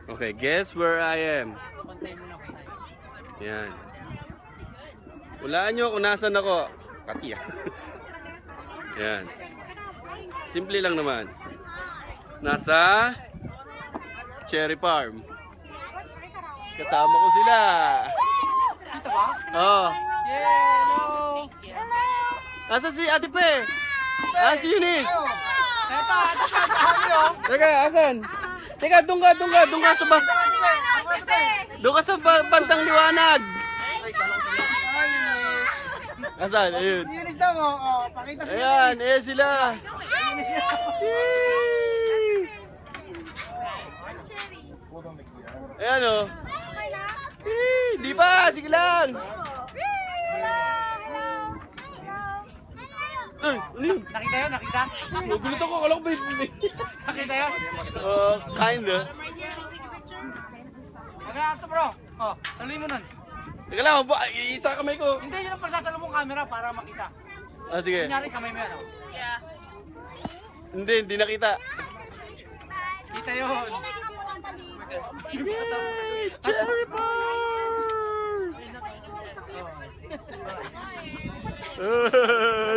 Okay, guess where I am. Yan. Hulaan nyo kung nasan ako. Kati ah. Yan. Simple lang naman. Nasa Cherry Farm. Kasama ko sila. Dito ba? Oh. Hello! Asa si Ate Pe? Ah, si Eunice. Eto, ito siya, kami oh. Teka, asan? Teka, doon ka sa bantang liwanag. Asan? Ayun. Linis daw oh. Pakita sa Ayan, sila. linis daw. Yay! Ayan o. Di ba? Sige lang. Ay, ano yun? Nakita yun? Nakita? Nagulat ako, kala ko ba yun? Nakita yun? Kinda. Maganda ito bro. Oh, saluhin mo nun. Teka lang, isa kamay ko. Hindi, yun ang pagsasalo mong camera para makita. Ah, sige. Kunyari kamay mo yan oh. Hindi nakita. Kita yun. Yay! Cherry Farm!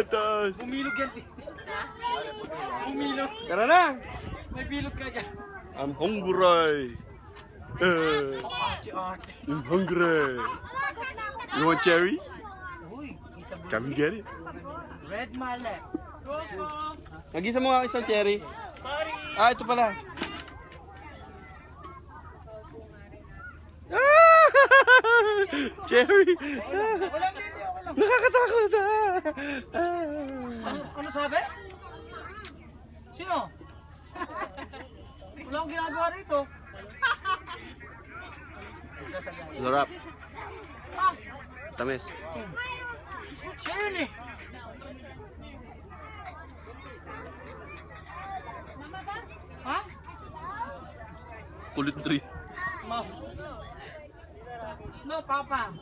Taas. Bumilog yan. Bumilog. Tara na! May bilog ka dyan. I'm hungry. Arte. I'm hungry. You want cherry? Uy, isa bu- Come get it. Red mallet. Nagisa mo nga isang cherry. Ah, ito pala. Ah! Cherry! Wala, hindi, okay lang. Nakakatakot Ano sabi? Sino? Wala akong ginagawa rito. Sarap. Tamis. Siya yun eh. Ha? Kulit tree. No, Papa.